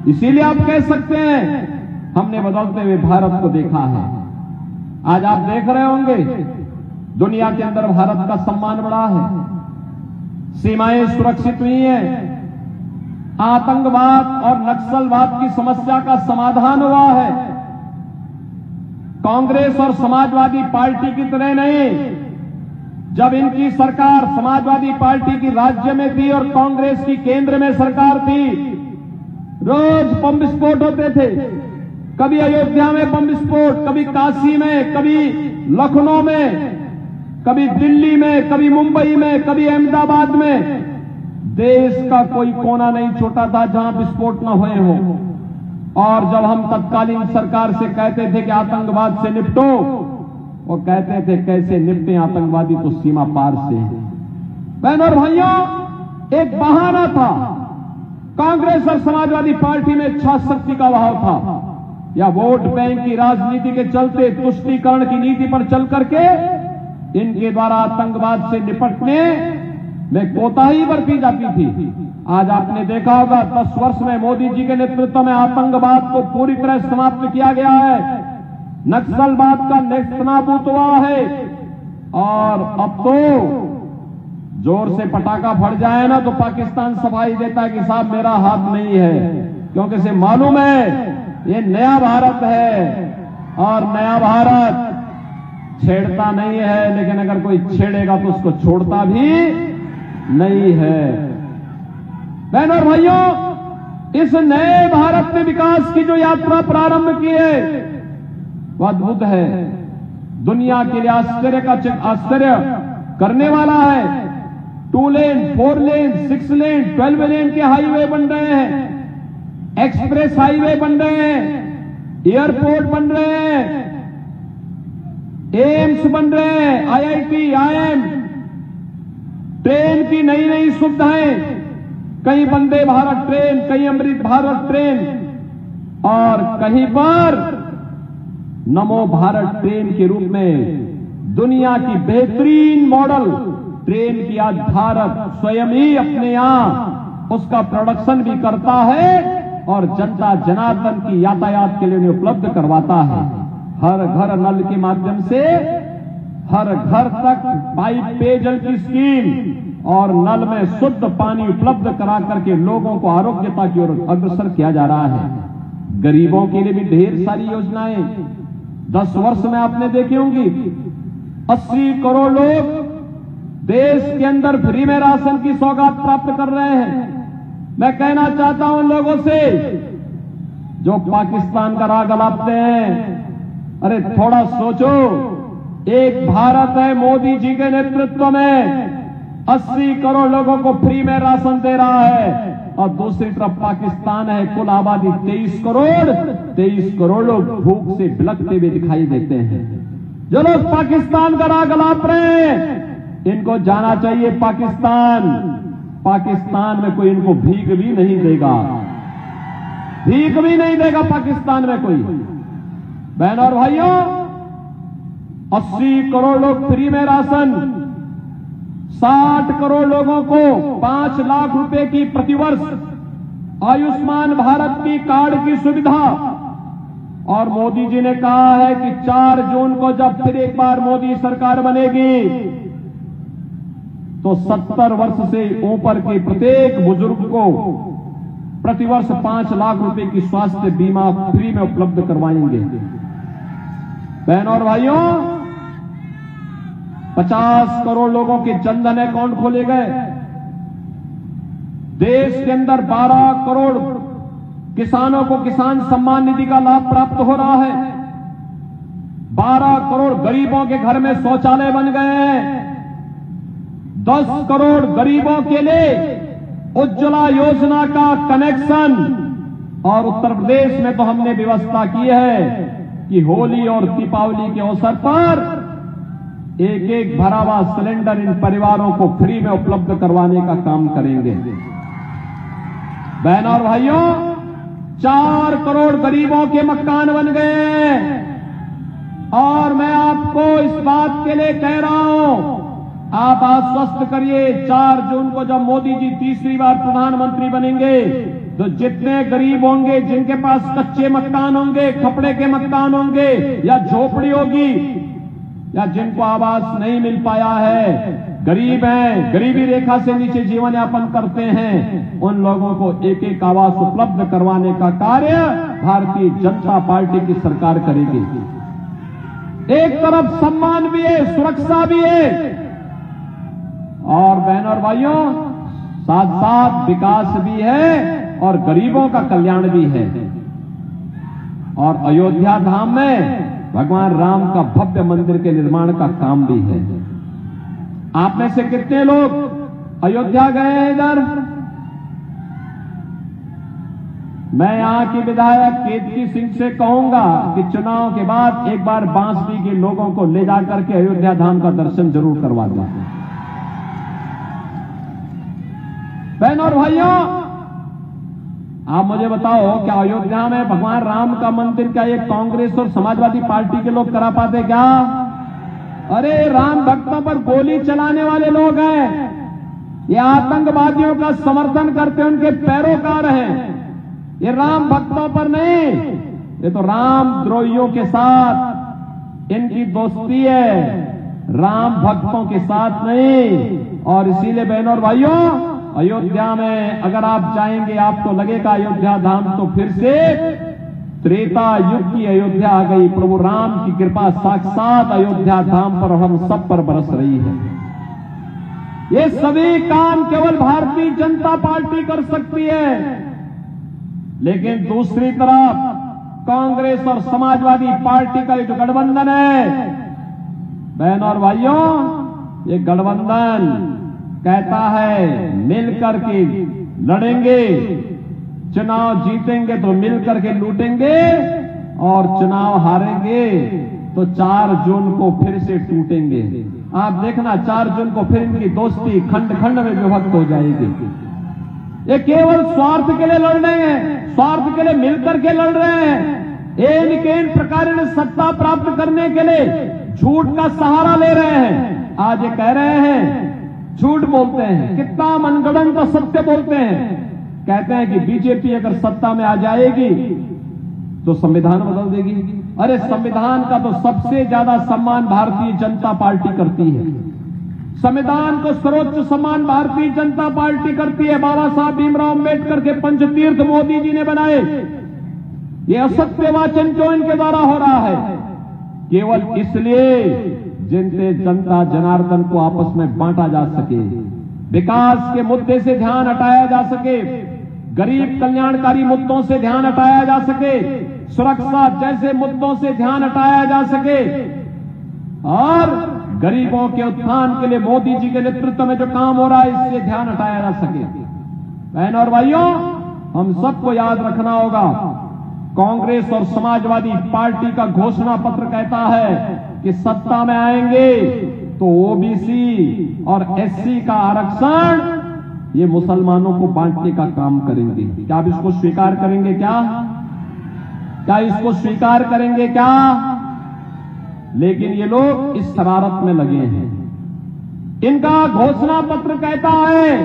इसीलिए आप कह सकते हैं हमने बदलते हुए भारत को देखा है। आज आप देख रहे होंगे दुनिया के अंदर भारत का सम्मान बढ़ा है, सीमाएं सुरक्षित हुई हैं, आतंकवाद और नक्सलवाद की समस्या का समाधान हुआ है। कांग्रेस और समाजवादी पार्टी की तरह नहीं, जब इनकी सरकार समाजवादी पार्टी की राज्य में थी और कांग्रेस की केंद्र में सरकार थी, रोज बम विस्फोट होते थे। कभी अयोध्या में बम विस्फोट, कभी काशी में, कभी लखनऊ में, कभी दिल्ली में, कभी मुंबई में, कभी अहमदाबाद में। देश का कोई कोना नहीं छोटा था जहां विस्फोट न हुए हो। और जब हम तत्कालीन सरकार से कहते थे कि आतंकवाद से निपटो, वो कहते थे कैसे निपटे आतंकवादी, तो सीमा पार से। बहनों और भाइयों, एक बहाना था। कांग्रेस और समाजवादी पार्टी में इच्छा शक्ति का अभाव था, या वोट बैंक की राजनीति के चलते तुष्टीकरण की नीति पर चल करके इनके द्वारा आतंकवाद से निपटने में कोताही बरती जाती थी। आज आपने देखा होगा 10 वर्ष में मोदी जी के नेतृत्व में आतंकवाद को पूरी तरह समाप्त किया गया है, नक्सलवाद का नेस्तनाबूद हुआ है। और अब तो जोर से पटाखा फट जाए ना तो पाकिस्तान सफाई देता है कि साहब मेरा हाथ नहीं है, क्योंकि इसे मालूम है ये नया भारत है और नया भारत छेड़ता नहीं है, लेकिन अगर कोई छेड़ेगा तो उसको छोड़ता भी नहीं है। बहनों और भाइयों, इस नए भारत में विकास की जो यात्रा प्रारंभ की है वह अद्भुत है, दुनिया के लिए आश्चर्य करने वाला है। 2 लेन, 4 लेन, 6 लेन, 12 लेन के हाईवे बन रहे हैं, एक्सप्रेस हाईवे बन रहे हैं, एयरपोर्ट बन रहे हैं, एम्स बन रहे हैं, IIT, IIM, ट्रेन की नई नई सुविधाएं, कहीं वंदे भारत ट्रेन, कहीं अमृत भारत ट्रेन, और कहीं पर नमो भारत ट्रेन के रूप में दुनिया की बेहतरीन मॉडल ट्रेन की आज भारत स्वयं ही अपने यहां उसका प्रोडक्शन भी करता है और जनता जनार्दन की यातायात के लिए उन्हें उपलब्ध करवाता है। हर घर नल के माध्यम से हर घर तक पाइप पेयजल की स्कीम और नल में शुद्ध पानी उपलब्ध करा करके लोगों को आरोग्यता की ओर अग्रसर किया जा रहा है। गरीबों के लिए भी ढेर सारी योजनाएं 10 वर्ष में आपने देखी होंगी। 80 करोड़ लोग देश के अंदर फ्री में राशन की सौगात प्राप्त कर रहे हैं। मैं कहना चाहता हूं उन लोगों से जो पाकिस्तान का राग अलापते हैं, अरे थोड़ा सोचो, एक भारत है मोदी जी के नेतृत्व में 80 करोड़ लोगों को फ्री में राशन दे रहा है, और दूसरी तरफ पाकिस्तान है, कुल आबादी 23 करोड़ लोग भूख से बिलखते हुए दिखाई देते हैं। जो लोग पाकिस्तान का राग अलाप रहे हैं इनको जाना चाहिए पाकिस्तान में कोई इनको भीख भी नहीं देगा, भीख भी नहीं देगा पाकिस्तान में कोई। बहनों और भाइयों, 80 करोड़ लोग फ्री में राशन, 60 करोड़ लोगों को 5 लाख रुपए की प्रतिवर्ष आयुष्मान भारत की कार्ड की सुविधा, और मोदी जी ने कहा है कि 4 जून को जब फिर एक बार मोदी सरकार बनेगी तो 70 वर्ष से ऊपर के प्रत्येक बुजुर्ग को प्रतिवर्ष 5 लाख रुपए की स्वास्थ्य बीमा फ्री में उपलब्ध करवाएंगे। बहनों और भाइयों, 50 करोड़ लोगों के जनधन अकाउंट खोले गए। देश के अंदर 12 करोड़ किसानों को किसान सम्मान निधि का लाभ प्राप्त हो रहा है। 12 करोड़ गरीबों के घर में शौचालय बन गए हैं। 10 करोड़ गरीबों के लिए उज्ज्वला योजना का कनेक्शन, और उत्तर प्रदेश में तो हमने व्यवस्था की है कि होली और दीपावली के अवसर पर एक भरा हुआ सिलेंडर इन परिवारों को फ्री में उपलब्ध करवाने का काम करेंगे। बहनों और भाइयों, 4 करोड़ गरीबों के मकान बन गए, और मैं आपको इस बात के लिए कह रहा हूं आप आश्वस्त करिए 4 जून को जब मोदी जी तीसरी बार प्रधानमंत्री बनेंगे तो जितने गरीब होंगे, जिनके पास कच्चे मकान होंगे, खपड़े के मकान होंगे या झोपड़ी होगी, या जिनको आवास नहीं मिल पाया है, गरीब हैं, गरीबी रेखा से नीचे जीवन यापन करते हैं, उन लोगों को एक एक आवास उपलब्ध करवाने का कार्य भारतीय जनता पार्टी की सरकार करेगी। एक तरफ सम्मान भी है, सुरक्षा भी है, और बहनों और भाइयों साथ साथ विकास भी है और गरीबों का कल्याण भी है। और अयोध्या धाम में भगवान राम का भव्य मंदिर के निर्माण का काम भी है। आप में से कितने लोग अयोध्या गए हैं इधर? मैं यहां की विधायक केतकी सिंह से कहूंगा कि चुनाव के बाद एक बार बांसुरी के लोगों को ले जाकर के अयोध्या धाम का दर्शन जरूर करवा दें। बहनों और भाइयों, आप मुझे बताओ, क्या अयोध्या में भगवान राम का मंदिर क्या ये कांग्रेस और समाजवादी पार्टी के लोग करा पाते क्या? अरे राम भक्तों पर गोली चलाने वाले लोग हैं, ये आतंकवादियों का समर्थन करते उनके पैरोकार हैं, ये राम भक्तों पर नहीं, ये तो राम द्रोहियों के साथ इनकी दोस्ती है, राम भक्तों के साथ नहीं। और इसीलिए बहनों और भाइयों, अयोध्या में अगर आप जाएंगे आपको लगेगा अयोध्या धाम तो फिर से त्रेता युग की अयोध्या आ गई। प्रभु राम की कृपा साक्षात अयोध्या धाम पर हम सब पर बरस रही है। ये सभी काम केवल भारतीय जनता पार्टी कर सकती है, लेकिन दूसरी तरफ कांग्रेस और समाजवादी पार्टी का जो गठबंधन है, बहनों और भाइयों, ये गठबंधन कहता है मिलकर के लड़ेंगे, चुनाव जीतेंगे तो मिलकर के लूटेंगे, और चुनाव हारेंगे तो 4 जून को फिर से टूटेंगे। आप देखना 4 जून को फिर इनकी दोस्ती खंड खंड में विभक्त हो जाएगी। ये केवल स्वार्थ के लिए लड़ रहे हैं, स्वार्थ के लिए मिलकर के लड़ रहे हैं। इन प्रकार सत्ता प्राप्त करने के लिए झूठ का सहारा ले रहे हैं। आज ये कह रहे हैं, झूठ बोलते हैं, कितना मनगढ़ंत का सत्य बोलते हैं। कहते हैं कि बीजेपी अगर सत्ता में आ जाएगी तो संविधान बदल देगी। अरे संविधान का तो सबसे ज्यादा सम्मान भारतीय जनता पार्टी करती है। संविधान को सर्वोच्च सम्मान भारतीय जनता पार्टी करती है। बाबा साहब भीमराव अम्बेडकर के पंचतीर्थ मोदी जी ने बनाए। ये असत्य वाचन क्यों इनके द्वारा हो रहा है? केवल इसलिए जिनसे जनता जनार्दन को आपस में बांटा जा सके, विकास के मुद्दे से ध्यान हटाया जा सके, गरीब कल्याणकारी मुद्दों से ध्यान हटाया जा सके, सुरक्षा जैसे मुद्दों से ध्यान हटाया जा सके, और गरीबों के उत्थान के लिए मोदी जी के नेतृत्व में जो काम हो रहा है इससे ध्यान हटाया जा सके। बहनों और भाइयों, हम सबको याद रखना होगा, कांग्रेस और समाजवादी पार्टी का घोषणा पत्र कहता है कि सत्ता में आएंगे तो ओबीसी और एससी का आरक्षण ये मुसलमानों को बांटने का काम करेंगे। क्या आप इसको स्वीकार करेंगे? क्या इसको स्वीकार करेंगे क्या? लेकिन ये लोग इस शरारत में लगे हैं। इनका घोषणा पत्र कहता है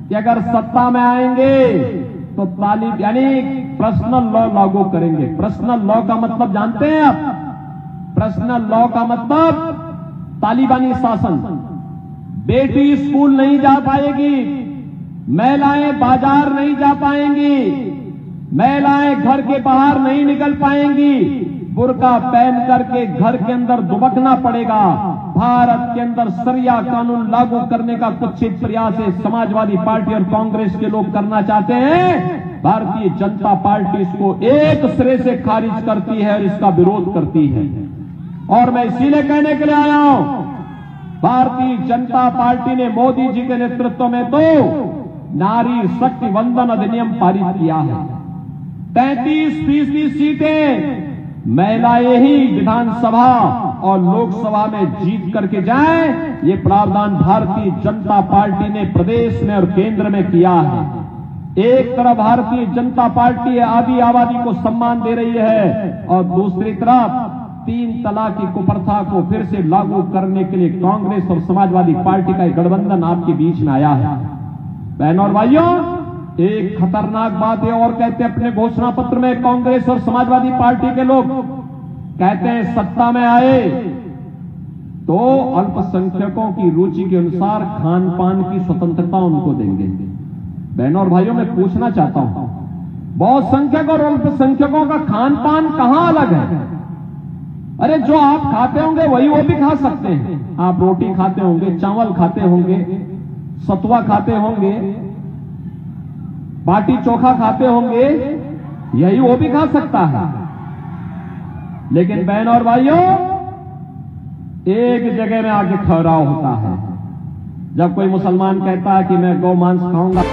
कि अगर सत्ता में आएंगे तो तालिब यानी पर्सनल लॉ लागू करेंगे। पर्सनल लॉ का मतलब जानते हैं आप? पर्सनल लॉ का मतलब तालिबानी शासन। बेटी स्कूल नहीं जा पाएगी, महिलाएं बाजार नहीं जा पाएंगी, महिलाएं घर के बाहर नहीं निकल पाएंगी, बुर्का पहन करके घर के अंदर दुबकना पड़ेगा। भारत के अंदर शरिया कानून लागू करने का कुत्सित प्रयास है समाजवादी पार्टी और कांग्रेस के लोग करना चाहते हैं। भारतीय जनता पार्टी इसको एक सिरे से खारिज करती है और इसका विरोध करती है। और मैं इसीलिए कहने के लिए आया हूं, भारतीय जनता पार्टी ने मोदी जी के नेतृत्व में तो नारी शक्ति वंदन अधिनियम पारित किया है। 33% सीटें महिलाएं ही विधानसभा और लोकसभा में जीत करके जाएं, ये प्रावधान भारतीय जनता पार्टी ने प्रदेश में और केंद्र में किया है। एक तरफ भारतीय जनता पार्टी आदि आबादी को सम्मान दे रही है और दूसरी तरफ 3 तलाक की कुप्रथा को फिर से लागू करने के लिए कांग्रेस और समाजवादी पार्टी का एक गठबंधन आपके बीच में आया है। बहनों और भाइयों, एक खतरनाक बात है और कहते हैं अपने घोषणा पत्र में कांग्रेस और समाजवादी पार्टी के लोग कहते हैं सत्ता में आए तो अल्पसंख्यकों की रुचि के अनुसार खान पान की स्वतंत्रता उनको देंगे। बहनों और भाइयों, मैं पूछना चाहता हूं, बहुसंख्यक और अल्पसंख्यकों का खान पान कहां अलग है? अरे जो आप खाते होंगे वही वो भी खा सकते हैं। आप रोटी खाते होंगे, चावल खाते होंगे, सतुआ खाते होंगे, बाटी चोखा खाते होंगे, यही वो भी खा सकता है। लेकिन बहनों और भाइयों, एक जगह में आके ठहराव होता है। जब कोई मुसलमान कहता है कि मैं गौ मांस खाऊंगा,